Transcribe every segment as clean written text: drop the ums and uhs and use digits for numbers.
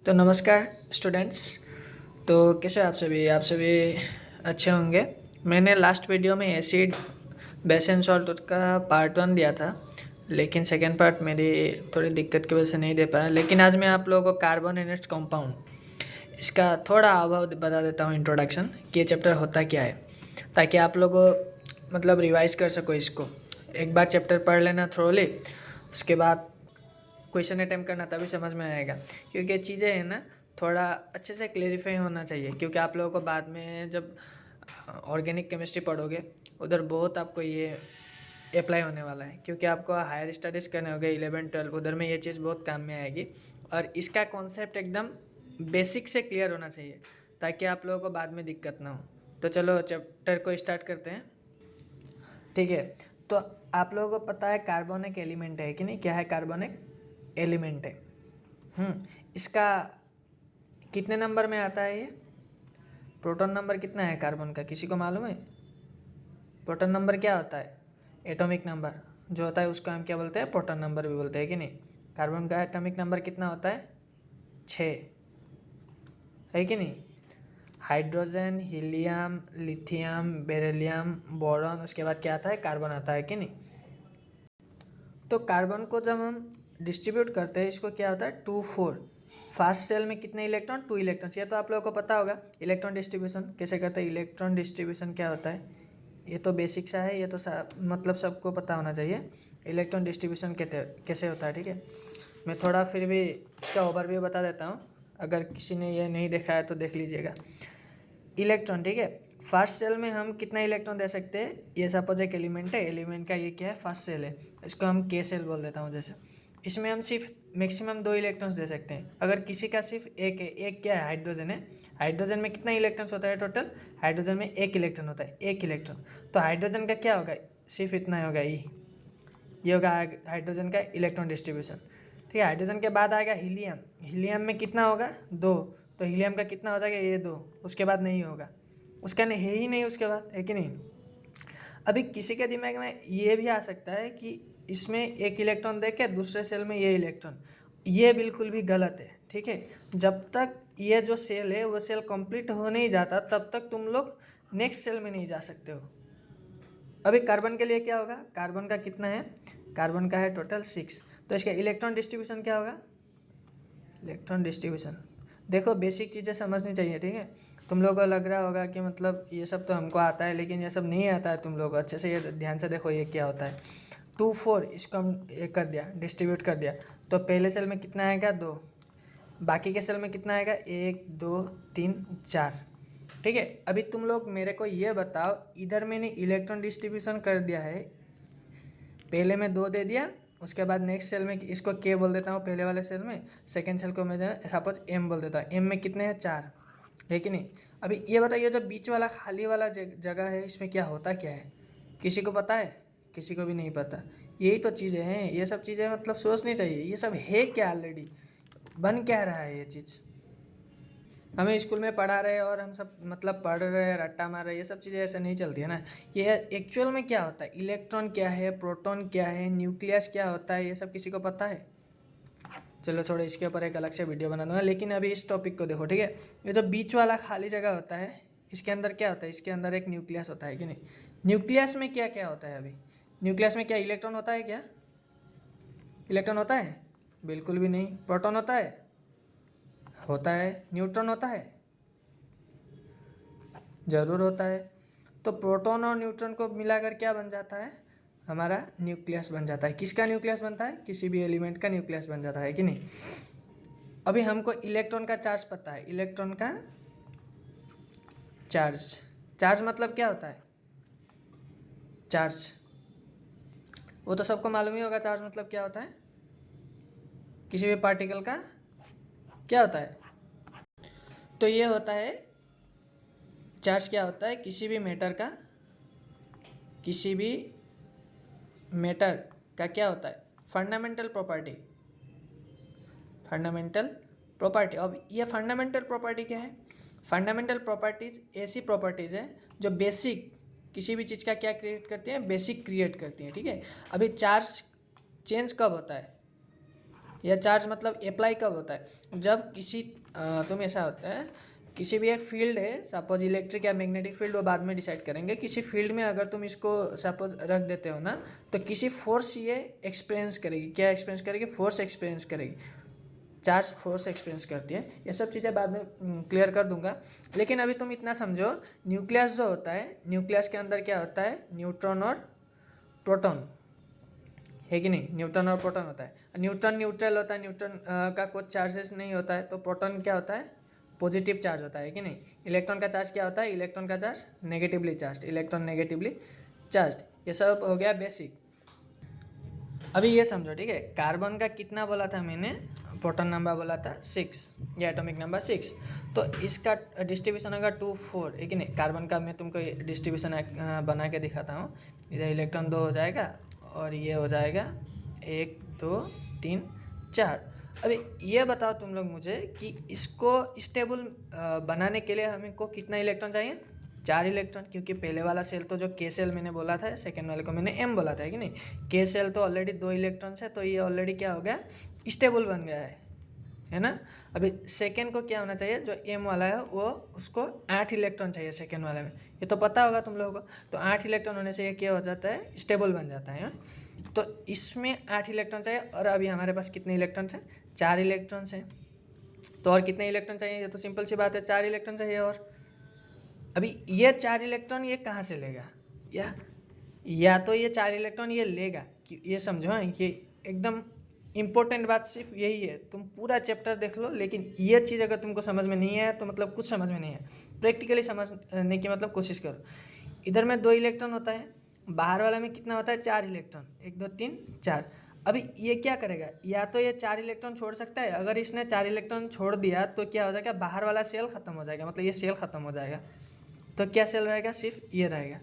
तो नमस्कार स्टूडेंट्स। तो कैसे आप सभी अच्छे होंगे। मैंने लास्ट वीडियो में एसिड बेस एंड सॉल्ट का पार्ट 1 दिया था, लेकिन सेकेंड पार्ट मेरी थोड़ी दिक्कत की वजह से नहीं दे पाया। लेकिन आज मैं आप लोगों को कार्बन एंड इट्स कंपाउंड इसका थोड़ा अभाव बता देता हूँ, इंट्रोडक्शन कि ये चैप्टर होता क्या है, ताकि आप लोगों मतलब रिवाइज कर सको इसको। एक बार चैप्टर पढ़ लेना थ्रोली, उसके बाद क्वेश्चन अटैम्प्ट करना, तभी समझ में आएगा। क्योंकि ये चीज़ें हैं ना, थोड़ा अच्छे से क्लेरिफाई होना चाहिए। क्योंकि आप लोगों को बाद में जब ऑर्गेनिक केमिस्ट्री पढ़ोगे, उधर बहुत आपको ये अप्लाई होने वाला है। क्योंकि आपको हायर स्टडीज़ करने होंगे 11-12, उधर में ये चीज़ बहुत काम में आएगी। और इसका कॉन्सेप्ट एकदम बेसिक से क्लियर होना चाहिए, ताकि आप लोगों को बाद में दिक्कत ना हो। तो चलो चैप्टर को स्टार्ट करते हैं, ठीक है। तो आप लोगों को पता है कार्बन एक एलिमेंट है कि नहीं? क्या है? कार्बन एक एलिमेंट है। इसका कितने नंबर में आता है? ये प्रोटॉन नंबर कितना है कार्बन का, किसी को मालूम है? प्रोटॉन नंबर क्या होता है? एटॉमिक नंबर जो होता है उसको हम क्या बोलते हैं? प्रोटॉन नंबर भी बोलते हैं कि नहीं। कार्बन का एटॉमिक नंबर कितना होता है? 6 है कि नहीं। Hydrogen, helium, lithium, beryllium, boron, उसके बाद क्या आता है? कार्बन आता है कि नहीं। तो कार्बन को जब हम डिस्ट्रीब्यूट करते हैं, इसको क्या होता है? 2-4। फर्स्ट सेल में कितने इलेक्ट्रॉन? 2 इलेक्ट्रॉन्स। ये तो आप लोगों को पता होगा इलेक्ट्रॉन डिस्ट्रीब्यूशन कैसे करते हैं। इलेक्ट्रॉन डिस्ट्रीब्यूशन क्या होता है, ये तो बेसिक सा है, ये तो मतलब सबको पता होना चाहिए इलेक्ट्रॉन डिस्ट्रीब्यूशन कैसे होता है, ठीक है। मैं थोड़ा फिर भी इसका ओवरव्यू बता देता हूँ, अगर किसी ने ये नहीं देखा है तो देख लीजिएगा। इलेक्ट्रॉन, ठीक है। फर्स्ट सेल में हम कितना इलेक्ट्रॉन दे सकते हैं? ये सपोज एक एलिमेंट है, एलिमेंट का ये क्या है? फर्स्ट सेल है, इसको हम के सेल बोल देता हूँ जैसे। इसमें हम सिर्फ मैक्सिमम 2 इलेक्ट्रॉन्स दे सकते हैं। अगर किसी का सिर्फ एक है, एक क्या है? हाइड्रोजन है। हाइड्रोजन में कितना इलेक्ट्रॉन्स होता है टोटल? हाइड्रोजन में 1 इलेक्ट्रॉन होता है, 1 इलेक्ट्रॉन। तो हाइड्रोजन का क्या होगा? सिर्फ इतना होगा, ये होगा हाइड्रोजन का इलेक्ट्रॉन डिस्ट्रीब्यूशन, ठीक है। हाइड्रोजन के बाद आएगा हीलियम। हीलियम में कितना होगा? 2। तो हीलियम का कितना हो जाएगा? ये 2। उसके बाद नहीं होगा, उसका नहीं है ही नहीं उसके बाद, है कि नहीं। अभी किसी के दिमाग में ये भी आ सकता है कि इसमें 1 इलेक्ट्रॉन दे के दूसरे सेल में ये इलेक्ट्रॉन, ये बिल्कुल भी गलत है, ठीक है। जब तक ये जो सेल है वो सेल कंप्लीट हो नहीं जाता, तब तक तुम लोग नेक्स्ट सेल में नहीं जा सकते हो। अभी कार्बन के लिए क्या होगा? कार्बन का कितना है? कार्बन का है टोटल 6। तो इसका इलेक्ट्रॉन डिस्ट्रीब्यूशन क्या होगा? इलेक्ट्रॉन डिस्ट्रीब्यूशन देखो, बेसिक चीज़ें समझनी चाहिए, ठीक है। तुम लोगों को लग रहा होगा कि मतलब ये सब तो हमको आता है, लेकिन ये सब नहीं आता है। तुम लोग अच्छे से ये ध्यान से देखो, ये क्या होता है। 2-4 इसको हम ये कर दिया, डिस्ट्रीब्यूट कर दिया। तो पहले सेल में कितना आएगा? 2। बाकी के सेल में कितना आएगा? 1, 2, 3, 4, ठीक है। अभी तुम लोग मेरे को ये बताओ, इधर मैंने इलेक्ट्रॉन डिस्ट्रीब्यूशन कर दिया है, पहले में 2 दे दिया, उसके बाद नेक्स्ट सेल में इसको के बोल देता हूँ पहले वाले सेल में, सेकंड सेल को मैं सपोज एम बोल देता हूँ। एम में कितने हैं? 4, है कि नहीं। अभी ये बताइए, जो बीच वाला खाली वाला जगह है, इसमें क्या होता क्या है? किसी को पता है? किसी को भी नहीं पता। यही तो चीज़ें हैं, ये सब चीज़ें मतलब सोचनी चाहिए, ये सब है क्या? ऑलरेडी बन क्या रहा है ये चीज़? हमें स्कूल में पढ़ा रहे और हम सब मतलब पढ़ रहे हैं, रट्टा मार रहे हैं, ये सब चीज़ें ऐसे नहीं चलती है ना। ये एक्चुअल में क्या होता है? इलेक्ट्रॉन क्या है, प्रोटॉन क्या है, न्यूक्लियस क्या होता है, ये सब किसी को पता है? चलो छोड़ो, इसके ऊपर एक अलग से वीडियो बना दूंगा। लेकिन अभी इस टॉपिक को देखो, ठीक है। ये जो बीच वाला खाली जगह होता है, इसके अंदर क्या होता है? इसके अंदर एक न्यूक्लियस होता है कि नहीं। न्यूक्लियस में क्या क्या होता है? अभी न्यूक्लियस में क्या इलेक्ट्रॉन होता है? क्या इलेक्ट्रॉन होता है? बिल्कुल भी नहीं। प्रोटॉन होता है? होता है। न्यूट्रॉन होता है? ज़रूर होता है। तो प्रोटॉन और न्यूट्रॉन को मिलाकर क्या बन जाता है? हमारा न्यूक्लियस बन जाता है। किसका न्यूक्लियस बनता है? किसी भी एलिमेंट का न्यूक्लियस बन जाता है कि नहीं। अभी हमको इलेक्ट्रॉन का चार्ज पता है, इलेक्ट्रॉन का चार्ज। चार्ज मतलब क्या होता है? चार्ज वो तो सबको मालूम ही होगा, चार्ज मतलब क्या होता है। किसी भी पार्टिकल का क्या होता है? तो ये होता है चार्ज। क्या होता है? किसी भी मैटर का, किसी भी मैटर का क्या होता है? Fundamental property. Fundamental property. अब ये फंडामेंटल प्रॉपर्टी क्या है? फंडामेंटल प्रॉपर्टीज़ ऐसी प्रॉपर्टीज़ है जो बेसिक किसी भी चीज़ का क्या क्रिएट करती हैं? बेसिक क्रिएट करती हैं, ठीक है। अभी चार्ज चेंज कब होता है? यह चार्ज मतलब अप्लाई कब होता है, जब किसी तुम ऐसा होता है किसी भी एक फील्ड है, सपोज इलेक्ट्रिक या मैग्नेटिक फील्ड, वो बाद में डिसाइड करेंगे। किसी फील्ड में अगर तुम इसको सपोज रख देते हो ना, तो किसी फोर्स ये एक्सपीरियंस करेगी। क्या एक्सपीरियंस करेगी? फोर्स एक्सपीरियंस करेगी। चार्ज फोर्स एक्सपीरियंस करती है। ये सब चीज़ें बाद में क्लियर कर दूंगा, लेकिन अभी तुम इतना समझो, न्यूक्लियस जो होता है, न्यूक्लियस के अंदर क्या होता है? न्यूट्रॉन और प्रोटॉन, है कि नहीं? न्यूट्रॉन और प्रोटॉन होता है। न्यूट्रॉन न्यूट्रल होता है, न्यूट्रॉन का कुछ चार्जेस नहीं होता है, तो प्रोटॉन क्या होता है? पॉजिटिव चार्ज होता है कि नहीं? इलेक्ट्रॉन का चार्ज क्या होता है? इलेक्ट्रॉन का charge negatively charge, electron negatively charge. ये सब हो गया बेसिक। अभी ये समझो, ठीक है, कार्बन का कितना बोला था मैंने? प्रोटॉन नंबर बोला था 6, या एटॉमिक नंबर 6। तो इसका डिस्ट्रीब्यूशन होगा 2 4, है कि नहीं? कार्बन का मैं तुमको डिस्ट्रीब्यूशन बना के दिखाता हूँ। इधर इलेक्ट्रॉन 2 हो जाएगा, और ये हो जाएगा 1 2 3 4। अभी ये बताओ तुम लोग मुझे कि इसको स्टेबल बनाने के लिए हमको कितना इलेक्ट्रॉन चाहिए? 4 इलेक्ट्रॉन, क्योंकि पहले वाला सेल तो जो के सेल मैंने बोला था, सेकेंड वाले को मैंने एम बोला था, है कि नहीं? के सेल तो ऑलरेडी 2 इलेक्ट्रॉन्स है, तो ये ऑलरेडी क्या हो गया? स्टेबल बन गया है ना? अभी सेकेंड को क्या होना चाहिए? जो एम वाला है वो उसको 8 इलेक्ट्रॉन चाहिए सेकेंड वाले में, ये तो पता होगा तुम लोगों को। तो 8 इलेक्ट्रॉन होने से ये क्या हो जाता है? स्टेबल बन जाता है। तो इसमें 8 इलेक्ट्रॉन चाहिए, और अभी हमारे पास कितने इलेक्ट्रॉन्स हैं? 4 इलेक्ट्रॉन्स हैं। तो और कितने इलेक्ट्रॉन चाहिए? ये तो सिंपल सी बात है, 4 इलेक्ट्रॉन चाहिए। और अभी ये 4 इलेक्ट्रॉन ये कहाँ से लेगा? या तो ये 4 इलेक्ट्रॉन ये लेगा, ये समझो। हाँ, ये एकदम इम्पोर्टेंट बात सिर्फ यही है। तुम पूरा चैप्टर देख लो, लेकिन ये चीज़ अगर तुमको समझ में नहीं है तो मतलब कुछ समझ में नहीं है। प्रैक्टिकली समझने की मतलब कोशिश करो। इधर में 2 इलेक्ट्रॉन होता है, बाहर वाला में कितना होता है? 4 इलेक्ट्रॉन, 1 2 3 4। अभी ये क्या करेगा? या तो ये 4 इलेक्ट्रॉन छोड़ सकता है। अगर इसने 4 इलेक्ट्रॉन छोड़ दिया तो क्या हो जाएगा? बाहर वाला सेल खत्म हो जाएगा, मतलब ये सेल खत्म हो जाएगा। तो क्या सेल रहेगा? सिर्फ ये रहेगा,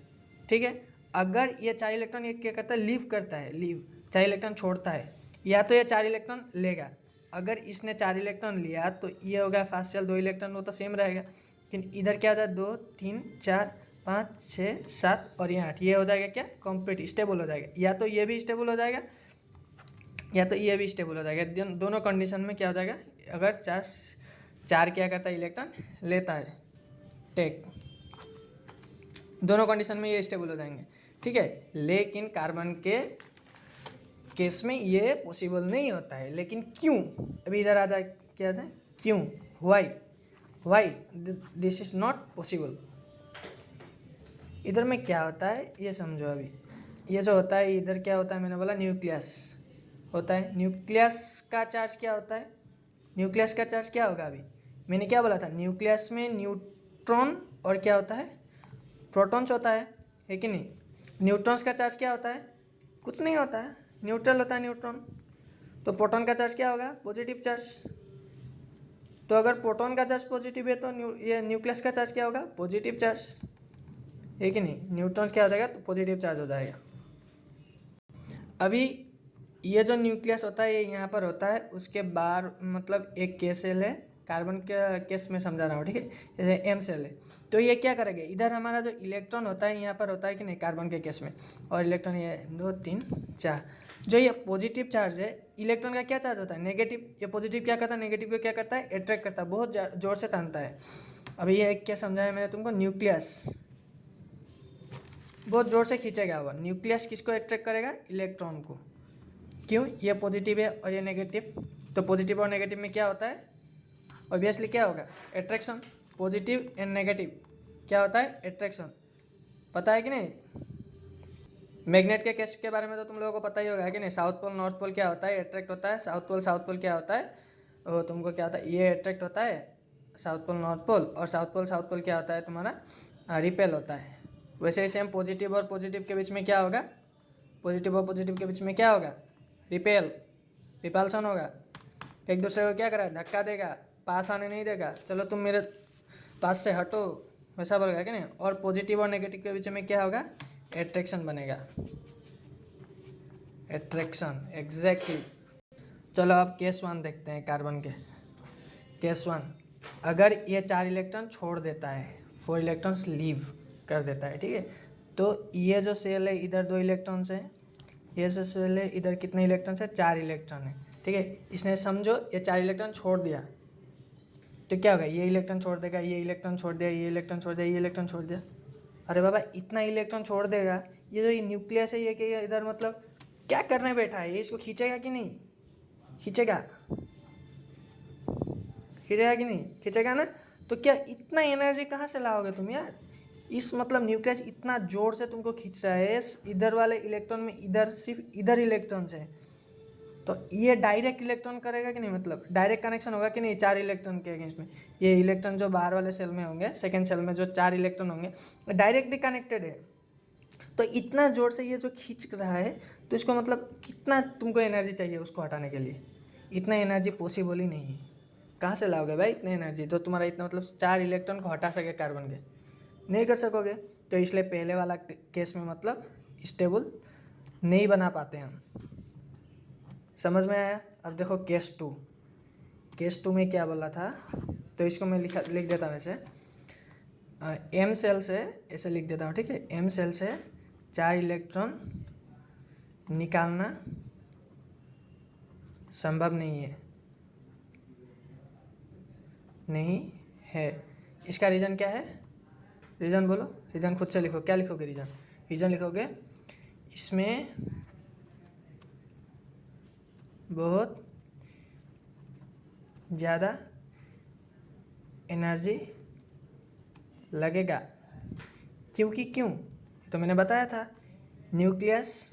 ठीक है। अगर ये 4 इलेक्ट्रॉन ये क्या करता है? लीव करता है, लीव 4 इलेक्ट्रॉन छोड़ता है, या तो ये 4 इलेक्ट्रॉन लेगा। अगर इसने 4 इलेक्ट्रॉन लिया तो ये हो गया फास्ट सेल, 2 इलेक्ट्रॉन वो तो सेम रहेगा। लेकिन इधर क्या होता है? 2 3 4 5 6 7 और ये 8, ये हो जाएगा क्या? कंप्लीट स्टेबल हो जाएगा। या तो ये भी स्टेबल हो जाएगा, या तो ये भी स्टेबल हो जाएगा। दोनों कंडीशन में क्या हो जाएगा? अगर चार क्या करता है? इलेक्ट्रॉन लेता है, टेक। दोनों कंडीशन में ये स्टेबल हो जाएंगे, ठीक है। लेकिन कार्बन के केस में ये पॉसिबल नहीं होता है। लेकिन क्यों? अभी इधर आ जाए, क्या है? क्यों? Why this is not possible? इधर में क्या होता है ये समझो। अभी ये जो होता है, इधर क्या होता है? मैंने बोला न्यूक्लियस होता है। न्यूक्लियस का चार्ज क्या होता है? न्यूक्लियस का चार्ज क्या होगा? अभी मैंने क्या बोला था? न्यूक्लियस में न्यूट्रॉन और क्या होता है? प्रोटॉन्स होता है कि नहीं? न्यूट्रॉन्स का चार्ज क्या होता है? कुछ नहीं होता है, न्यूट्रल होता है न्यूट्रॉन। तो प्रोटॉन का चार्ज क्या होगा? Positive charge. तो अगर प्रोटॉन का चार्ज पॉजिटिव है तो ये न्यूक्लियस का चार्ज क्या होगा? पॉजिटिव चार्ज, है कि नहीं? न्यूट्रॉन क्या हो जाएगा? तो पॉजिटिव चार्ज हो जाएगा। अभी ये जो न्यूक्लियस होता है ये यहाँ पर होता है, उसके बाहर मतलब एक के सेल है। कार्बन के केस में समझा रहा हूँ, ठीक है। जैसे एम सेल है, तो ये क्या करेगा? इधर हमारा जो इलेक्ट्रॉन होता है यहाँ पर होता है कि नहीं, कार्बन के केस में। और इलेक्ट्रॉन ये 2 3 4, जो ये पॉजिटिव चार्ज है, इलेक्ट्रॉन का क्या चार्ज होता है? नेगेटिव। ये पॉजिटिव क्या करता है? नेगेटिव को क्या करता है? अट्रैक्ट करता है, बहुत जोर से तानता है। अभी ये क्या समझाया मैंने तुमको? न्यूक्लियस बहुत जोर से खींचेगा वो। न्यूक्लियस किसको अट्रैक्ट करेगा? इलेक्ट्रॉन को। क्यों? ये पॉजिटिव है और ये नेगेटिव, तो पॉजिटिव और नेगेटिव में क्या होता है? ऑब्वियसली क्या होगा? अट्रैक्शन। पॉजिटिव एंड नेगेटिव क्या होता है? अट्रैक्शन। पता है कि नहीं? मैग्नेट के केस के बारे में तो तुम लोगों को पता ही होगा कि नहीं? साउथ पोल नॉर्थ पोल क्या होता है? अट्रैक्ट होता है। साउथ पोल क्या होता है? वो तुमको क्या होता है? ये अट्रैक्ट होता है, साउथ पोल नॉर्थ पोल। और साउथ पोल क्या होता है तुम्हारा? रिपेल होता है। वैसे ही सेम पॉजिटिव और पॉजिटिव के बीच में क्या होगा? पॉजिटिव और पॉजिटिव के बीच में क्या होगा? रिपल्सन होगा। एक दूसरे को क्या करा? धक्का देगा, पास आने नहीं देगा। चलो तुम मेरे पास से हटो, वैसा बोलेगा कि नहीं? और पॉजिटिव और नेगेटिव के बीच में क्या होगा? एट्रैक्शन बनेगा, एट्रैक्शन, एग्जैक्टली। चलो अब केस 1 देखते हैं कार्बन के। केस 1, अगर ये 4 इलेक्ट्रॉन छोड़ देता है, 4 इलेक्ट्रॉन्स लीव कर देता है, ठीक है। तो ये जो सेल है इधर 2 इलेक्ट्रॉन्स है, ये जो सेल है इधर कितने इलेक्ट्रॉन्स है? 4 इलेक्ट्रॉन है। ठीक है, इसने समझो ये 4 इलेक्ट्रॉन छोड़ दिया तो क्या होगा, ये इलेक्ट्रॉन छोड़ देगा, ये इलेक्ट्रॉन छोड़ दिया, ये इलेक्ट्रॉन छोड़ दिया, ये इलेक्ट्रॉन छोड़ दिया। अरे बाबा इतना इलेक्ट्रॉन छोड़ देगा, ये जो ये न्यूक्लियस है ये कि इधर मतलब क्या करने बैठा है, ये इसको खींचेगा कि नहीं खींचेगा, खींचेगा कि नहीं खींचेगा ना। तो क्या इतना एनर्जी कहाँ से लाओगे तुम यार, इस मतलब न्यूक्लियस इतना जोर से तुमको खींच रहा है, इधर वाले इलेक्ट्रॉन में इधर सिर्फ इधर इलेक्ट्रॉन है, तो ये डायरेक्ट इलेक्ट्रॉन करेगा कि नहीं, मतलब डायरेक्ट कनेक्शन होगा कि नहीं 4 इलेक्ट्रॉन के अगेंस्ट में। ये इलेक्ट्रॉन जो बाहर वाले सेल में होंगे, सेकेंड सेल में जो 4 इलेक्ट्रॉन होंगे डायरेक्टली कनेक्टेड है, तो इतना जोर से ये जो खींच रहा है तो इसको मतलब कितना तुमको एनर्जी चाहिए उसको हटाने के लिए, इतना एनर्जी पॉसिबल ही नहीं है। कहाँ से लाओगे भाई इतनी एनर्जी, तो तुम्हारा इतना मतलब 4 इलेक्ट्रॉन को हटा सके कार्बन के, नहीं कर सकोगे। तो इसलिए पहले वाला केस में मतलब स्टेबल नहीं बना पाते हम। समझ में आया। अब देखो केस टू में क्या बोला था, तो इसको मैं लिख देता हूँ ऐसे, एम सेल से ऐसे लिख देता हूँ, ठीक है। एम सेल से 4 इलेक्ट्रॉन निकालना संभव नहीं है। इसका रीज़न क्या है, रीज़न बोलो, रीज़न खुद से लिखो, क्या लिखोगे रीज़न लिखोगे इसमें बहुत ज़्यादा एनर्जी लगेगा। क्योंकि क्यों, तो मैंने बताया था, न्यूक्लियस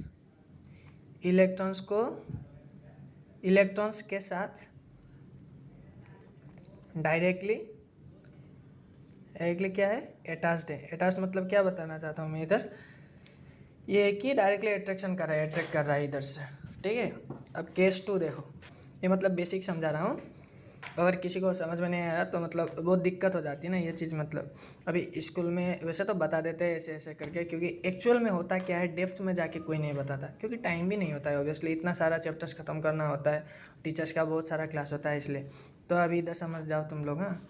इलेक्ट्रॉन्स के साथ डायरेक्टली क्या है, अटैच्ड है। अटैच्ड मतलब क्या बताना चाहता हूँ मैं इधर, ये है कि डायरेक्टली अट्रैक्ट कर रहा है इधर से, ठीक है। अब केस 2 देखो, ये मतलब बेसिक समझा रहा हूँ, अगर किसी को समझ में नहीं आया तो मतलब बहुत दिक्कत हो जाती है ना ये चीज़। मतलब अभी स्कूल में वैसे तो बता देते हैं ऐसे ऐसे करके, क्योंकि एक्चुअल में होता क्या है डेप्थ में जाके कोई नहीं बताता, क्योंकि टाइम भी नहीं होता है ऑब्वियसली, इतना सारा चैप्टर्स ख़त्म करना होता है, टीचर्स का बहुत सारा क्लास होता है इसलिए। तो अभी इधर समझ जाओ तुम लोग। हाँ,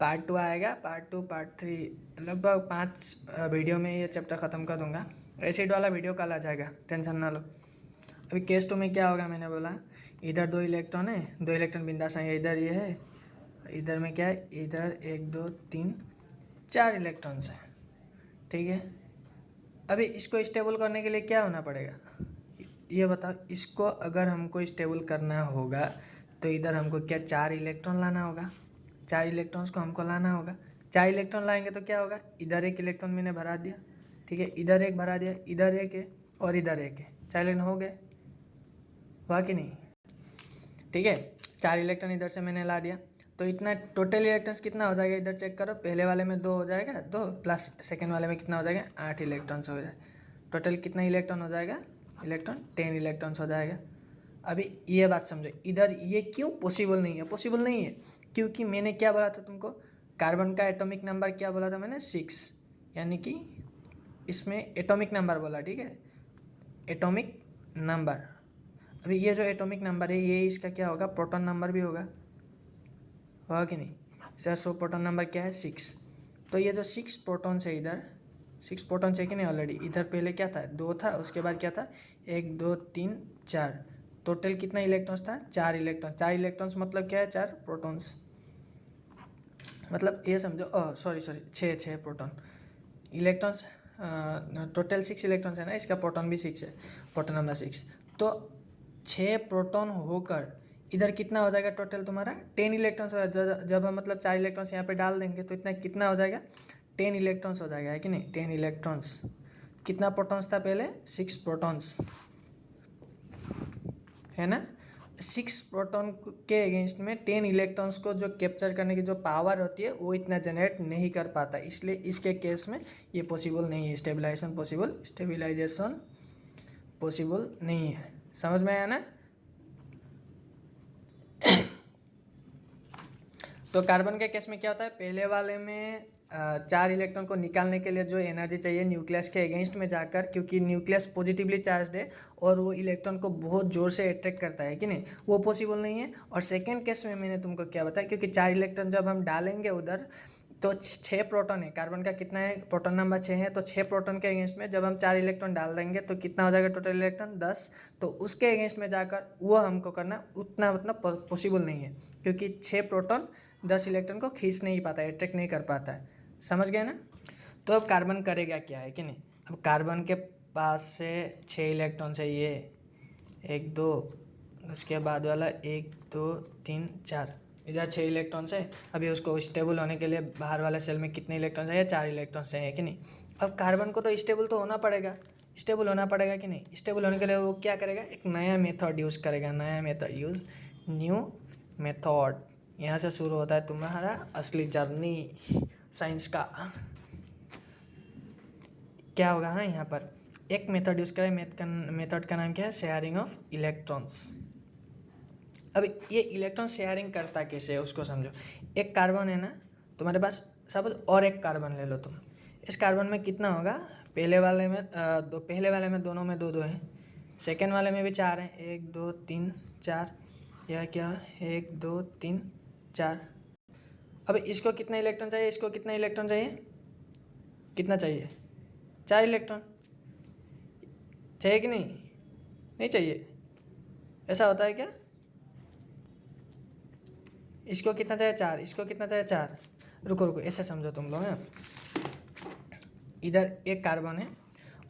पार्ट 2 आएगा, पार्ट 2 पार्ट 3 लगभग 5 वीडियो में ये चैप्टर ख़त्म कर दूंगा। एसिड वाला वीडियो कल आ जाएगा, टेंशन ना लो। अभी केस 2 में क्या होगा, मैंने बोला इधर 2 इलेक्ट्रॉन है, 2 इलेक्ट्रॉन बिंदास है, इधर ये है, इधर में क्या है, इधर 1 2 3 4 इलेक्ट्रॉन्स है, ठीक है। अभी इसको स्टेबल करने के लिए क्या होना पड़ेगा, ये बताओ। इसको अगर हमको स्टेबल करना होगा तो इधर हमको क्या 4 इलेक्ट्रॉन लाना होगा, 4 इलेक्ट्रॉन्स को हमको लाना होगा। 4 इलेक्ट्रॉन लाएंगे तो क्या होगा, इधर 1 इलेक्ट्रॉन मैंने भरा दिया, ठीक है, इधर 1 भरा दिया, इधर 1 है और इधर 1 है, 4 इलेक्ट्रॉन हो गए, हुआ कि नहीं, ठीक है। 4 इलेक्ट्रॉन इधर से मैंने ला दिया, तो इतना टोटल इलेक्ट्रॉन्स कितना हो जाएगा, इधर चेक करो, पहले वाले में 2 हो जाएगा, 2 प्लस सेकेंड वाले में कितना हो जाएगा, 8 इलेक्ट्रॉन्स हो जाए, टोटल कितना इलेक्ट्रॉन हो जाएगा, इलेक्ट्रॉन 10 इलेक्ट्रॉन्स हो जाएगा। अभी ये बात समझो, इधर ये क्यों पॉसिबल नहीं है, पॉसिबल नहीं है क्योंकि मैंने क्या बोला था तुमको, कार्बन का एटॉमिक नंबर क्या बोला था मैंने, 6, यानी कि इसमें एटॉमिक नंबर बोला, ठीक है, एटॉमिक नंबर। अभी ये जो एटॉमिक नंबर है ये इसका क्या होगा, प्रोटॉन नंबर भी होगा कि नहीं। सर सो प्रोटॉन नंबर क्या है, 6, तो ये जो 6 प्रोटॉन्स है इधर, 6 प्रोटॉन्स है कि नहीं ऑलरेडी, इधर पहले क्या था, 2 था, उसके बाद क्या था, 1 2 3 4, टोटल कितना इलेक्ट्रॉन्स था, 4 इलेक्ट्रॉन। 4 इलेक्ट्रॉन्स मतलब क्या है, 4 प्रोटॉन्स, मतलब ये समझो, sorry 6 proton, electrons total 6 electrons है ना, इसका प्रोटॉन भी 6 है, प्रोटॉन नंबर 6, तो 6 प्रोटॉन होकर इधर कितना हो जाएगा टोटल तुम्हारा, 10 इलेक्ट्रॉन्स हो जाएगा। जब हम मतलब 4 इलेक्ट्रॉन्स यहाँ पे डाल देंगे तो इतना कितना हो जाएगा, 10 इलेक्ट्रॉन्स हो जाएगा, है कि नहीं, 10 इलेक्ट्रॉन्स। कितना प्रोटॉन्स था पहले, 6 प्रोटॉन्स, है ना। 6 प्रोटॉन के अगेंस्ट में 10 इलेक्ट्रॉन्स को जो कैप्चर करने की जो पावर होती है वो इतना जनरेट नहीं कर पाता, इसलिए इसके केस में ये पॉसिबल नहीं है, स्टेबलाइजेशन पॉसिबल नहीं है। समझ में आया ना। तो कार्बन के केस में क्या होता है, पहले वाले में 4 इलेक्ट्रॉन को निकालने के लिए जो एनर्जी चाहिए न्यूक्लियस के अगेंस्ट में जाकर, क्योंकि न्यूक्लियस पॉजिटिवली चार्ज है और वो इलेक्ट्रॉन को बहुत ज़ोर से अट्रैक्ट करता है कि नहीं, वो पॉसिबल नहीं है। और सेकेंड केस में मैंने तुमको क्या बताया, क्योंकि 4 इलेक्ट्रॉन जब हम डालेंगे उधर तो 6 प्रोटॉन है, कार्बन का कितना है, प्रोटॉन नंबर 6 है, तो 6 प्रोटॉन के अगेंस्ट में जब हम 4 इलेक्ट्रॉन डाल देंगे तो कितना हो जाएगा टोटल इलेक्ट्रॉन 10। तो उसके अगेंस्ट में जाकर वो हमको करना उतना मतलब पॉसिबल नहीं है, क्योंकि 6 प्रोटॉन 10 इलेक्ट्रॉन को खींच नहीं पाता है, अट्रैक्ट नहीं कर पाता है। समझ गए ना। तो अब कार्बन करेगा क्या है कि नहीं, अब कार्बन के पास से 6 इलेक्ट्रॉन चाहिए, 1 2, उसके बाद वाला 1 2 3 4, इधर 6 इलेक्ट्रॉन्स है। अभी उसको स्टेबल होने के लिए बाहर वाले सेल में कितने इलेक्ट्रॉन चाहिए, 4 इलेक्ट्रॉन चाहिए कि नहीं। अब कार्बन को तो स्टेबल तो होना पड़ेगा, स्टेबल होना पड़ेगा कि नहीं। स्टेबल होने के लिए वो क्या करेगा, एक नया मेथड यूज़ करेगा, नया मेथड यूज़, न्यू मेथड। यहाँ से शुरू होता है तुम्हारा असली जर्नी साइंस का। क्या होगा, हाँ यहाँ पर एक मेथड यूज़ करें, मेथड का नाम क्या है, शेयरिंग ऑफ इलेक्ट्रॉन्स। अब ये इलेक्ट्रॉन शेयरिंग करता कैसे है उसको समझो। एक कार्बन है ना तुम्हारे पास, सपोज और एक कार्बन ले लो तुम। इस कार्बन में कितना होगा, पहले वाले में दोनों में 2 2 है, सेकेंड वाले में भी 4 है, 1 2 3 4, यह क्या 1 2 3 4। अब इसको कितना इलेक्ट्रॉन चाहिए, इसको कितना इलेक्ट्रॉन चाहिए, कितना चाहिए, 4 इलेक्ट्रॉन चाहिए कि नहीं, नहीं चाहिए, ऐसा होता है क्या। इसको कितना चाहिए 4, इसको कितना चाहिए 4। रुको रुको, ऐसे समझो तुम लोग हैं, इधर एक कार्बन है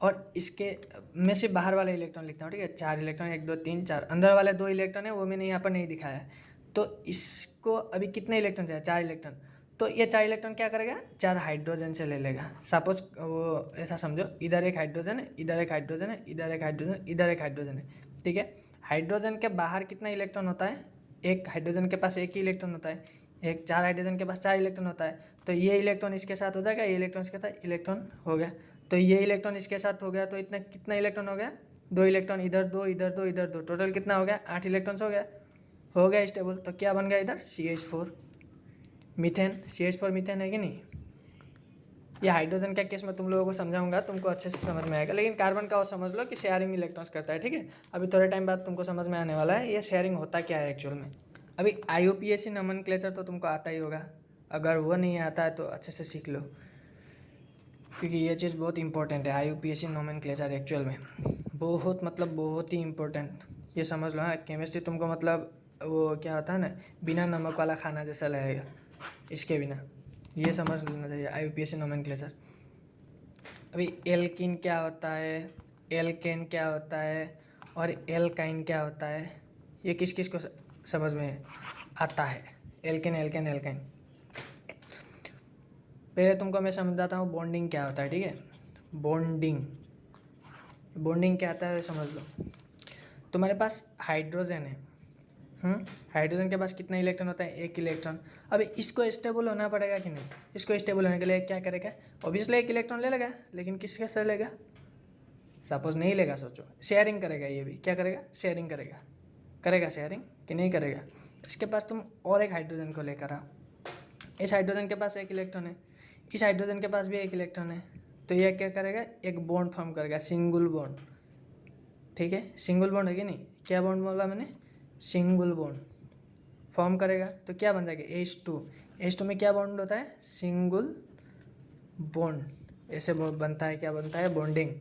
और इसके में से बाहर वाले इलेक्ट्रॉन लिखता हूँ, ठीक है। 4 इलेक्ट्रॉन, 1 2 3 4, अंदर वाले 2 इलेक्ट्रॉन है वो मैंने यहाँ पर नहीं दिखाया है। तो इसको अभी कितने इलेक्ट्रॉन चाहिए, 4 इलेक्ट्रॉन। तो ये 4 इलेक्ट्रॉन क्या करेगा, 4 हाइड्रोजन से ले लेगा। सपोज वो ऐसा समझो, इधर एक हाइड्रोजन है, इधर एक हाइड्रोजन है, इधर एक हाइड्रोजन, इधर एक हाइड्रोजन है, ठीक है। हाइड्रोजन के बाहर कितना इलेक्ट्रॉन होता है, एक हाइड्रोजन के पास एक ही इलेक्ट्रॉन होता है, एक 4 हाइड्रोजन के पास 4 इलेक्ट्रॉन होता है। तो ये इलेक्ट्रॉन इसके साथ हो जाएगा, ये इलेक्ट्रॉन इसके साथ, इलेक्ट्रॉन हो गया। तो ये इलेक्ट्रॉन इसके साथ हो गया, तो इतना कितना इलेक्ट्रॉन हो गया, 2 इलेक्ट्रॉन, इधर 2 इधर 2 इधर 2, टोटल कितना हो गया, 8 इलेक्ट्रॉन्स हो गया स्टेबल। तो क्या बन गया इधर, CH4 मीथेन, CH4 मीथेन है कि नहीं। ये हाइड्रोजन का केस मैं तुम लोगों को समझाऊंगा, तुमको अच्छे से समझ में आएगा, लेकिन कार्बन का वो समझ लो कि शेयरिंग इलेक्ट्रॉन्स करता है, ठीक है। अभी थोड़े टाइम बाद तुमको समझ में आने वाला है ये शेयरिंग होता क्या है एक्चुअल में। अभी IUPAC नोमेनक्लेचर तो तुमको आता ही होगा, अगर वो नहीं आता है तो अच्छे से सीख लो, क्योंकि ये चीज़ बहुत इंपॉर्टेंट है। IUPAC नोमेनक्लेचर एक्चुअल में बहुत मतलब बहुत ही इम्पोर्टेंट, ये समझ लो। हाँ, केमिस्ट्री तुमको मतलब वो क्या होता है ना, बिना नमक वाला खाना जैसा लगेगा इसके बिना, ये समझ लेना चाहिए IUPAC नोमेनक्लेचर। अभी एल्कीन क्या होता है, एल्केन क्या होता है और एल्काइन क्या होता है, ये किस किस को समझ में आता है, एल्केन एल्केन एल्काइन। पहले तुमको मैं समझाता हूँ बॉन्डिंग क्या होता है, ठीक है। बॉन्डिंग क्या आता है समझ लो। तुम्हारे पास हाइड्रोजन है, हाइड्रोजन के पास कितना इलेक्ट्रॉन होता है, 1 इलेक्ट्रॉन। अब इसको स्टेबल होना पड़ेगा कि नहीं, इसको स्टेबल होने के लिए क्या करेगा, ऑब्वियसली 1 इलेक्ट्रॉन ले लेगा, लेकिन किसके से लेगा, सपोज नहीं लेगा, सोचो शेयरिंग करेगा, ये भी क्या करेगा, शेयरिंग करेगा शेयरिंग कि नहीं करेगा। इसके पास तुम और एक हाइड्रोजन को लेकर आओ, इस हाइड्रोजन के पास 1 इलेक्ट्रॉन है, इस हाइड्रोजन के पास भी 1 इलेक्ट्रॉन है, तो यह क्या करेगा, एक बॉन्ड फॉर्म करेगा, सिंगल बॉन्ड, ठीक है। सिंगल बॉन्ड है कि नहीं, क्या बॉन्ड बोला मैंने, सिंगल बॉन्ड फॉर्म करेगा। तो क्या बन जाएगा, H2 में क्या बॉन्ड होता है, सिंगल बॉन्ड, ऐसे बनता है, क्या बनता है, बॉन्डिंग।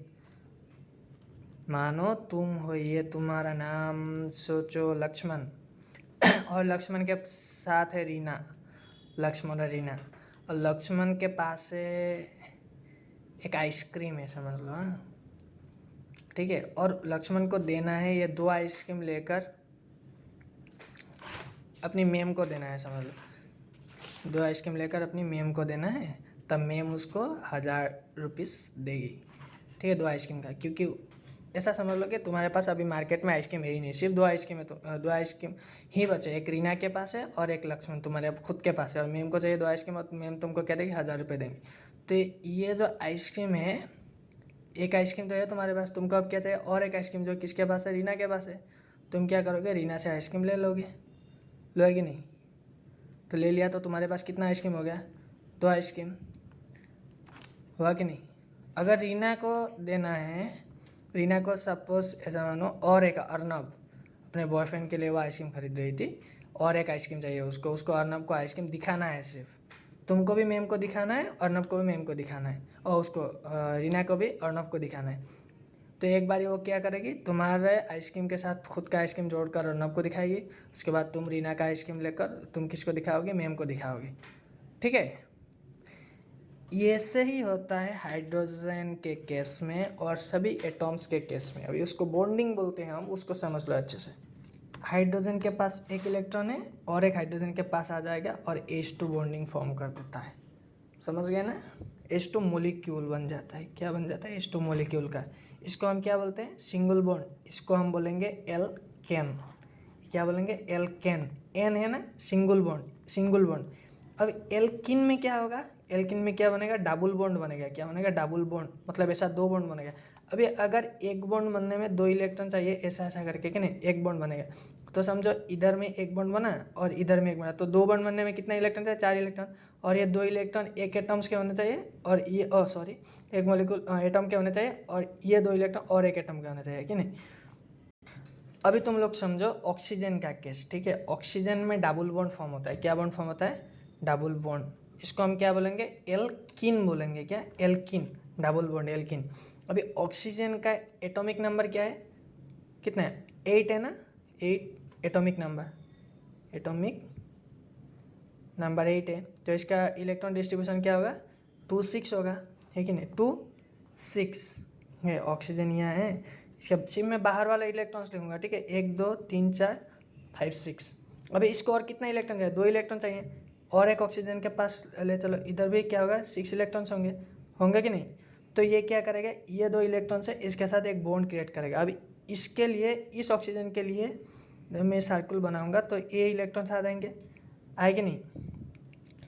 मानो तुम हो, ये तुम्हारा नाम सोचो लक्ष्मण और लक्ष्मण के साथ है रीना, लक्ष्मण और रीना, और लक्ष्मण के पास से एक आइसक्रीम है समझ लो, हाँ ठीक है। और लक्ष्मण को देना है ये 2 आइसक्रीम लेकर अपनी मेम को देना है, समझ लो 2 आइसक्रीम लेकर अपनी मेम को देना है, तब मेम उसको 1000 रुपीज़ देगी, ठीक है, 2 आइसक्रीम का। क्योंकि ऐसा समझ लो कि तुम्हारे पास अभी मार्केट में आइसक्रीम है ही नहीं, सिर्फ 2 आइसक्रीम है, तो 2 आइसक्रीम ही बचे, एक रीना के पास है और एक लक्ष्मण तुम्हारे अब खुद के पास है, और मेम को चाहिए 2 आइसक्रीम, और मेम तुमको कह देगी 1000 रुपये देंगे। तो ये जो आइसक्रीम है, एक आइसक्रीम तो है तुम्हारे पास, तुमको अब क्या चाहिए, और एक आइसक्रीम जो किसके पास है, रीना के पास है। तुम क्या करोगे, रीना से आइसक्रीम ले लोगे कि नहीं, तो ले लिया, तो तुम्हारे पास कितना आइसक्रीम हो गया, 2 आइसक्रीम हुआ कि नहीं। अगर रीना को देना है, रीना को सपोज ऐसा मानो और एक अर्नब अपने बॉयफ्रेंड के लिए वो आइसक्रीम खरीद रही थी, और एक आइसक्रीम चाहिए उसको अर्नब को आइसक्रीम दिखाना है सिर्फ, तुमको भी मैम को दिखाना है, अर्नब को भी मैम को दिखाना है, और उसको रीना को भी अर्नब को दिखाना है। तो एक बार वो क्या करेगी, तुम्हारे आइसक्रीम के साथ खुद का आइसक्रीम जोड़कर अर्नब को दिखाएगी। उसके बाद तुम रीना का आइसक्रीम लेकर तुम किसको दिखाओगे, मैम को दिखाओगे। ठीक है, ये से ही होता है हाइड्रोजन के केस में और सभी एटॉम्स के केस में। अभी उसको बॉन्डिंग बोलते हैं हम, उसको समझ लो अच्छे से। हाइड्रोजन के पास एक इलेक्ट्रॉन है और एक हाइड्रोजन के पास आ जाएगा और H2 बॉन्डिंग फॉर्म कर देता है। समझ गए ना, H2 मोलिक्यूल बन जाता है। क्या बन जाता है, H2 मोलिक्यूल का। इसको हम क्या बोलते हैं, सिंगल बॉन्ड। इसको हम बोलेंगे एल्केन। क्या बोलेंगे, एल्केन। एन है ना, सिंगल बॉन्ड, सिंगल बॉन्ड। अब एल्किन में क्या होगा, एल्किन में क्या बनेगा, डबल बॉन्ड बनेगा। क्या बनेगा, डबल बॉन्ड, मतलब ऐसा 2 बॉन्ड बनेगा। अभी अगर एक बॉन्ड बनने में 2 इलेक्ट्रॉन चाहिए, ऐसा ऐसा करके कि नहीं, एक बॉन्ड बनेगा। तो समझो इधर में एक बॉन्ड बना और इधर में एक बना, तो 2 बॉन्ड बनने में कितना इलेक्ट्रॉन चाहिए, 4 इलेक्ट्रॉन। और ये 2 इलेक्ट्रॉन एक एटम्स के होने चाहिए, और ये सॉरी, एक मॉलिक्यूल एटम के होने चाहिए, और ये 2 इलेक्ट्रॉन और एक एटम के होने चाहिए कि नहीं। अभी तुम लोग समझो ऑक्सीजन का केस। ठीक है, ऑक्सीजन में डबल बॉन्ड फॉर्म होता है। क्या बॉन्ड फॉर्म होता है, डबल बॉन्ड। इसको हम क्या बोलेंगे, एल्किन बोलेंगे। क्या, एल्किन, डबल बॉन्ड, एल्किन। अभी ऑक्सीजन का एटॉमिक नंबर क्या है, कितना है, 8 है ना, 8 एटॉमिक नंबर, एटॉमिक नंबर 8 है। तो इसका इलेक्ट्रॉन डिस्ट्रीब्यूशन क्या होगा, 2 6 होगा, है कि नहीं, 2 6 है। ऑक्सीजन यहाँ है, इसका सिर्फ मैं बाहर वाला इलेक्ट्रॉन्स लिखूंगा। ठीक है, 1 2 3 4 5 6। अभी इसको और कितना इलेक्ट्रॉन चाहिए, 2 इलेक्ट्रॉन चाहिए, और एक ऑक्सीजन के पास ले चलो, इधर भी क्या होगा, 6 इलेक्ट्रॉन्स होंगे, होंगे कि नहीं। तो ये क्या करेगा, ये 2 इलेक्ट्रॉन से इसके साथ एक बॉन्ड क्रिएट करेगा। अभी इसके लिए, इस ऑक्सीजन के लिए मैं सर्कल बनाऊंगा, तो ये इलेक्ट्रॉन्स आ जाएंगे, आए कि नहीं,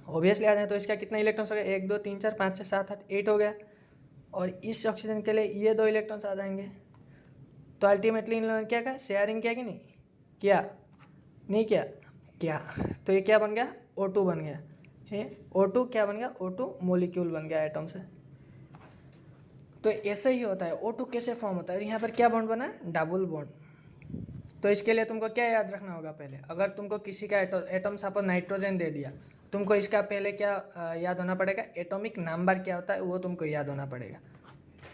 ऑब्वियसली आ जाए। तो इसका कितना इलेक्ट्रॉन्स हो गया, 1 2 3 4 5 6 7 8 8 हो गया। और इस ऑक्सीजन के लिए ये 2 इलेक्ट्रॉन्स आ जाएंगे। तो अल्टीमेटली इन लोगों ने क्या कहा, शेयरिंग किया कि नहीं किया, नहीं किया, क्या। तो ये क्या बन गया, O2 बन गया है। O2 क्या बन गया, O2 मोलिक्यूल बन गया एटम से। तो ऐसे ही होता है। O2 कैसे फॉर्म होता है, यहाँ पर क्या बॉन्ड बना, डबल बॉन्ड। तो इसके लिए तुमको क्या याद रखना होगा, पहले अगर तुमको किसी का एटम सपोज नाइट्रोजन दे दिया, तुमको इसका पहले क्या याद होना पड़ेगा, एटॉमिक नंबर क्या होता है वो तुमको याद होना पड़ेगा।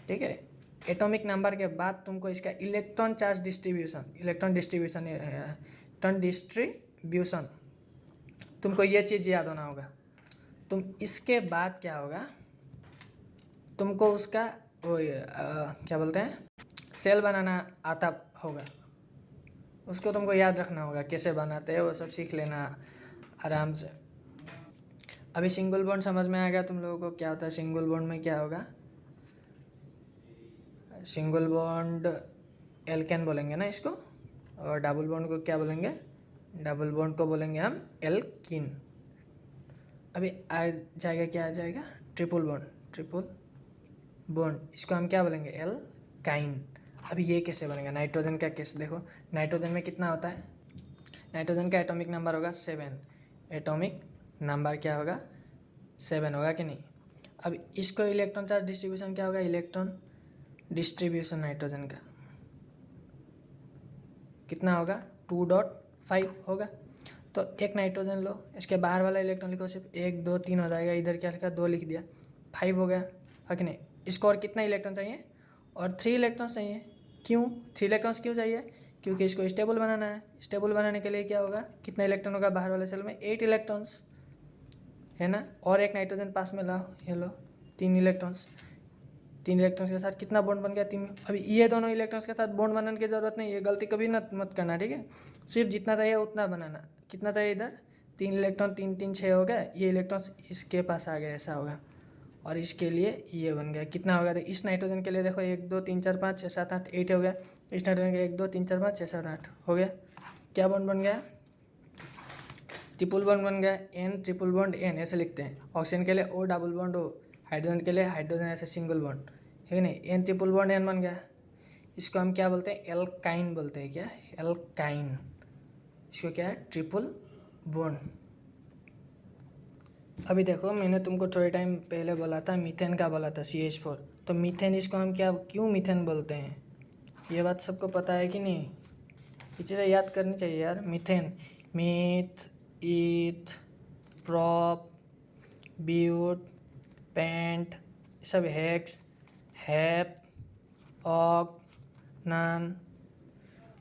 ठीक है, एटॉमिक नंबर के बाद तुमको इसका electron charge distribution, electron distribution, तुमको ये चीज़ याद होना होगा। तुम इसके बाद क्या होगा, तुमको उसका वो क्या बोलते हैं, सेल बनाना आता होगा, उसको तुमको याद रखना होगा कैसे बनाते हैं, वो सब सीख लेना आराम से। अभी सिंगल बॉन्ड समझ में आ गया तुम लोगों को क्या होता है। सिंगल बॉन्ड में क्या होगा, सिंगल बॉन्ड एल्केन बोलेंगे ना इसको, और डबल बॉन्ड को क्या बोलेंगे, डबल बॉन्ड को बोलेंगे हम एल्किन। अभी आ जाएगा, क्या आ जाएगा, ट्रिपल बॉन्ड, ट्रिपल बॉन्ड, इसको हम क्या बोलेंगे, एल्काइन। अभी ये कैसे बनेगा, नाइट्रोजन का केस देखो, नाइट्रोजन में कितना होता है, नाइट्रोजन का एटॉमिक नंबर होगा 7, एटॉमिक नंबर क्या होगा, 7 होगा कि नहीं। अब इसको इलेक्ट्रॉन चार्ज डिस्ट्रीब्यूशन क्या होगा, इलेक्ट्रॉन डिस्ट्रीब्यूशन नाइट्रोजन का कितना होगा, 2.5 होगा। तो एक नाइट्रोजन लो, इसके बाहर वाला इलेक्ट्रॉन लिखो, सिर्फ 1 2 3 हो जाएगा, इधर क्या लिखा, 2 लिख दिया, 5 हो गया, है कि नहीं। इसको और कितना इलेक्ट्रॉन चाहिए, और 3 इलेक्ट्रॉन्स चाहिए। क्यों 3 इलेक्ट्रॉन्स क्यों चाहिए, क्योंकि इसको स्टेबल बनाना है। स्टेबल बनाने के लिए क्या होगा, कितना इलेक्ट्रॉन होगा बाहर वाले सेल में, 8 इलेक्ट्रॉन्स, है ना। और एक नाइट्रोजन पास में लाओ, ये लो 3 इलेक्ट्रॉन्स, 3 इलेक्ट्रॉन्स के साथ कितना बॉन्ड बन गया, 3। अभी ये दोनों इलेक्ट्रॉन्स के साथ बॉन्ड बनाने की ज़रूरत नहीं है, गलती कभी मत करना, ठीक है। सिर्फ जितना चाहिए उतना बनाना। कितना चाहिए इधर, 3 इलेक्ट्रॉन, 3 3 6 हो गया, ये इलेक्ट्रॉन्स इसके पास आ गया, ऐसा होगा। और इसके लिए ये बन गया, कितना होगा, इस नाइट्रोजन के लिए देखो 1 2 3 4 5 6 7 8 8 हो गया। इस नाइट्रोजन के 1 2 3 4 5 6 7 8 हो गया। क्या बॉन्ड बन गया, ट्रिपल बॉन्ड बन गया, N ट्रिपल बॉन्ड N ऐसे लिखते हैं। ऑक्सीजन के लिए O double bond O, hydrogen के लिए हाइड्रोजन ऐसे सिंगल बॉन्ड, है कि नहीं। N ट्रिपल बॉन्ड N बन गया। इसको हम क्या बोलते हैं, एल्काइन बोलते हैं। क्या, एल्काइन। इसको क्या है, ट्रिपल बॉन्ड। अभी देखो मैंने तुमको थोड़े टाइम पहले बोला था, मीथेन का बोला था, CH4। तो मीथेन, इसको हम क्या, क्यों मीथेन बोलते हैं, ये बात सबको पता है कि नहीं, ये चीज़ें याद करनी चाहिए यार। Methane, meth, eth, prop, but, pent, सब हेक्स, हैप, ऑक, नान,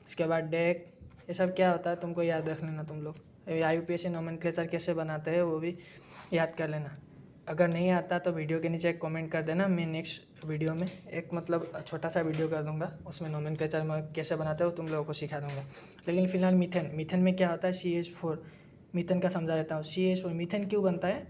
इसके बाद डेक, ये सब क्या होता है तुमको याद रख लेना तुम लोग। IUPAC नोमेनक्लेचर कैसे बनाते हैं वो भी याद कर लेना। अगर नहीं आता तो वीडियो के नीचे एक कमेंट कर देना, मैं नेक्स्ट वीडियो में एक मतलब छोटा सा वीडियो कर दूंगा, उसमें नोमेनक्लेचर में कैसे बनाते हो तुम लोगों को सिखा दूंगा। लेकिन फिलहाल मीथेन में क्या होता है, CH4 मीथेन का समझा देता हूँ। CH4 मीथेन क्यों बनता है,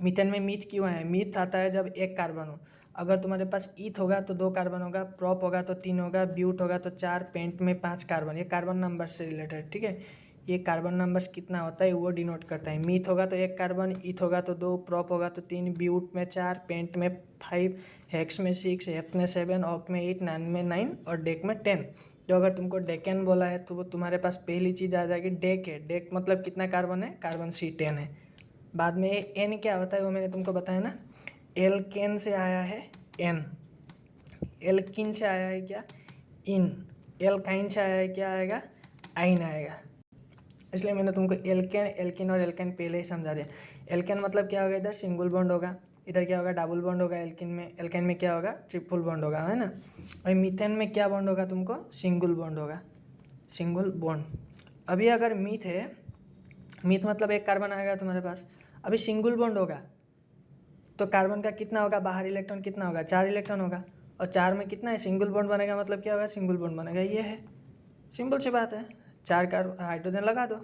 मीथेन में मीथ क्यों है, मीथ आता है जब एक कार्बन हो। अगर तुम्हारे पास ईथ होगा तो 2 कार्बन होगा, प्रॉप होगा तो 3 होगा, ब्यूट होगा तो 4, पेंट में 5 कार्बन। ये कार्बन नंबर से रिलेटेड, ठीक है। ये कार्बन नंबर्स कितना होता है वो डिनोट करता है। मीथ होगा तो 1 कार्बन, ईथ होगा तो 2, प्रॉप होगा तो 3, ब्यूट में 4, पेंट में 5, हेक्स में 6, हेप में 7, ऑक में 8, नान में 9 और डेक में 10। तो अगर तुमको डेकेन बोला है तो वो तुम्हारे पास पहली चीज़ आ जाएगी डेक है। डेक मतलब कितना कार्बन है, कार्बन C10 है। बाद में एन क्या होता है वो मैंने तुमको बताया ना, एल्केन से आया है एन, एल्किन से आया है क्या, इन, एल्काइन से आया है क्या आएगा, आइन आएगा। इसलिए मैंने तुमको एल्केन, एल्किन और एल्केन पहले ही समझा दिया। एल्केन मतलब क्या होगा, इधर सिंगल बॉन्ड होगा, इधर क्या होगा, डबल बॉन्ड होगा। एल्किन में, एल्केन में क्या होगा, ट्रिपल बॉन्ड होगा, है ना। और मीथेन में क्या बॉन्ड होगा तुमको, सिंगल बॉन्ड होगा, सिंगल बॉन्ड। अभी अगर मीथ है, मीथ मतलब 1 कार्बन आएगा तुम्हारे पास, अभी सिंगल बॉन्ड होगा तो कार्बन का कितना होगा, बाहर इलेक्ट्रॉन कितना होगा, 4 इलेक्ट्रॉन होगा। और 4 में कितना है, सिंगल बॉन्ड बनेगा, मतलब क्या होगा, सिंगल बॉन्ड बनेगा। ये है, सिंपल सी बात है। 4 हाइड्रोजन लगा दो,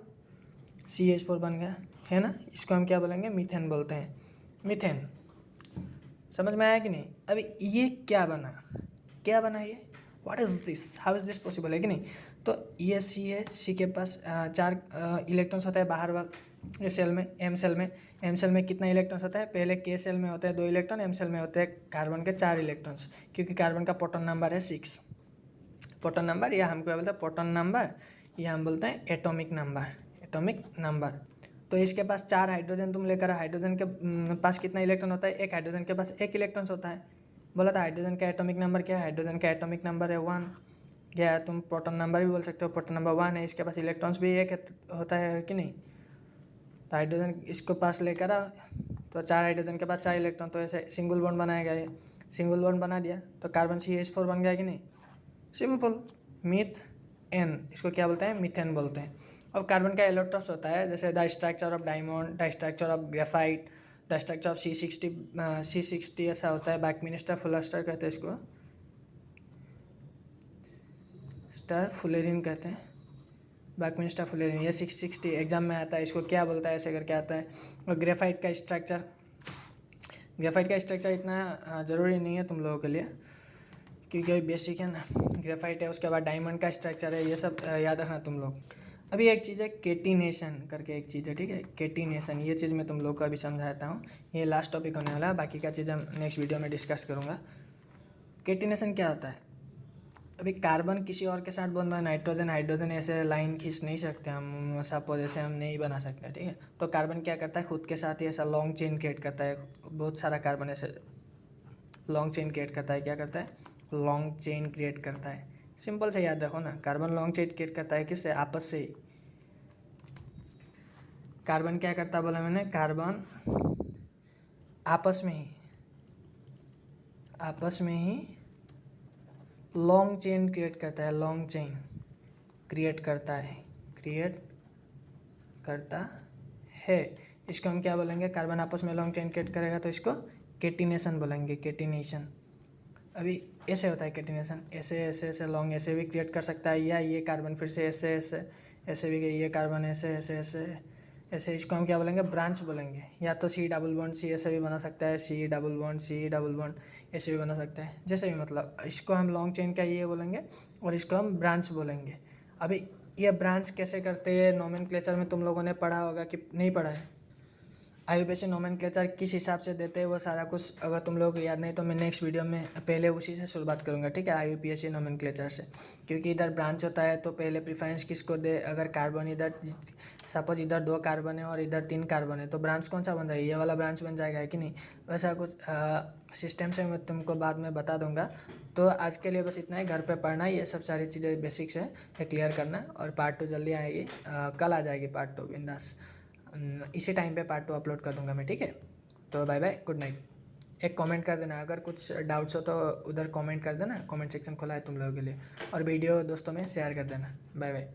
CH4 बन गया, है ना। इसको हम क्या बोलेंगे, मीथेन बोलते हैं, मीथेन। समझ में आया कि नहीं। अभी ये क्या बना, क्या बना ये, what is this, how is this possible, है कि नहीं। तो ये सी है, सी के पास 4 इलेक्ट्रॉन्स होता है बाहर वाले सेल में, एम सेल में। एम सेल में कितना इलेक्ट्रॉन्स होता है, पहले के सेल में होता है 2 इलेक्ट्रॉन, एम सेल में होते हैं कार्बन के 4 इलेक्ट्रॉन्स, क्योंकि कार्बन का प्रोटॉन नंबर है 6। प्रोटॉन नंबर या हम क्या बोलते हैं, प्रोटॉन नंबर, या हम बोलते हैं एटॉमिक नंबर, एटॉमिक नंबर। तो इसके पास 4 हाइड्रोजन तुम लेकर, हाइड्रोजन के पास कितना इलेक्ट्रॉन होता है, एक हाइड्रोजन के पास 1 इलेक्ट्रॉन होता है। बोला था हाइड्रोजन का एटॉमिक नंबर क्या है, हाइड्रोजन का एटॉमिक नंबर है 1। क्या है, तुम प्रोटॉन नंबर भी बोल सकते हो, प्रोटॉन नंबर 1 है, इसके पास इलेक्ट्रॉन्स भी एक होता है कि नहीं। तो हाइड्रोजन इसको पास लेकर आओ, तो 4 हाइड्रोजन के पास 4 इलेक्ट्रॉन, तो ऐसे सिंगल बॉन्ड बनाएगा, ये सिंगल बॉन्ड बना दिया तो कार्बन CH4 बन गया कि नहीं, सिंपल। मीथ एन, इसको क्या बोलते हैं, मीथेन बोलते हैं। अब कार्बन का एलोट्रॉप्स होता है, जैसे the structure of diamond, the structure of graphite, the structure of C60 ऐसा होता है। बैकमिनिस्टर फुलस्टर कहते हैं इसको, स्टार फुलेरिन कहते हैं, बैकमिनिस्टर फुलेरिन। ये 660 एग्जाम में आता है, इसको क्या बोलता है ऐसे करके आता है। और ग्रेफाइट का स्ट्रक्चर, ग्रेफाइट का स्ट्रक्चर इतना ज़रूरी नहीं है तुम लोगों के लिए, क्योंकि बेसिक है ना, ग्रेफाइट है। उसके बाद डायमंड का स्ट्रक्चर है, ये सब याद रखना तुम लोग। अभी एक चीज़ है केटिनेशन करके एक चीज़ है, ठीक है, केटिनेशन, ये चीज़ मैं तुम लोग को अभी समझाता हूँ। ये लास्ट टॉपिक होने वाला है, बाकी का चीज़ हम नेक्स्ट वीडियो में डिस्कस करूँगा। केटिनेशन क्या होता है, अभी कार्बन किसी और के साथ बॉन्ड बना, नाइट्रोजन हाइड्रोजन ऐसे लाइन खींच नहीं सकते हम, सपोज ऐसे हम नहीं बना सकते, ठीक है। तो कार्बन क्या करता है, खुद के साथ ही ऐसा लॉन्ग चेन क्रिएट करता है, बहुत सारा कार्बन ऐसे लॉन्ग चेन क्रिएट करता है। क्या करता है, लॉन्ग चेन क्रिएट करता है। सिंपल से याद रखो ना, कार्बन लॉन्ग चेन क्रिएट करता है किससे, आपस से ही। कार्बन क्या करता है बोला मैंने, कार्बन आपस में ही, आपस में ही लॉन्ग चेन क्रिएट करता है, लॉन्ग चेन क्रिएट करता है, क्रिएट करता है। इसको हम क्या बोलेंगे, कार्बन आपस में लॉन्ग चेन क्रिएट करेगा तो इसको केटिनेशन बोलेंगे, केटिनेशन। अभी ऐसे होता है केटिनेशन, ऐसे ऐसे ऐसे लॉन्ग ऐसे भी क्रिएट कर सकता है, या ये कार्बन फिर से ऐसे ऐसे ऐसे भी, ये कार्बन ऐसे ऐसे ऐसे ऐसे, इसको हम क्या बोलेंगे, ब्रांच बोलेंगे। या तो C डबल बॉन्ड C ऐसे भी बना सकता है, C double bond C double bond ऐसे भी बना सकता है, जैसे भी, मतलब इसको हम लॉन्ग चेन का ये बोलेंगे और इसको हम ब्रांच बोलेंगे। अभी ये ब्रांच कैसे करते हैं, नोमेनक्लेचर में तुम लोगों ने पढ़ा होगा कि नहीं पढ़ा है। IUPAC नोमेनक्लेचर किस हिसाब से देते हैं वो सारा कुछ अगर तुम लोगों को याद नहीं तो मैं नेक्स्ट वीडियो में पहले उसी से शुरुआत करूँगा, ठीक है, IUPAC नोमेनक्लेचर से। क्योंकि इधर ब्रांच होता है तो पहले प्रीफरेंस किसको दे, अगर कार्बन इधर सपोज इधर 2 कार्बन है और इधर 3 कार्बन है तो ब्रांच कौन सा बन जाएगा, ये वाला ब्रांच बन जाएगा, है कि नहीं। वैसा कुछ सिस्टम से मैं तुमको बाद में बता दूंगा। तो आज के लिए बस इतना ही, घर पे पढ़ना, ये सब सारी चीज़ें बेसिक्स है, क्लियर करना। और पार्ट 2 जल्दी आएगी, कल आ जाएगी पार्ट 2 बिंदास, इसी टाइम पे पार्ट 2 अपलोड कर दूंगा मैं, ठीक है। तो बाय बाय, गुड नाइट। एक कमेंट कर देना, अगर कुछ डाउट्स हो तो उधर कमेंट कर देना, कमेंट सेक्शन खुला है तुम लोगों के लिए, और वीडियो दोस्तों में शेयर कर देना। Bye bye.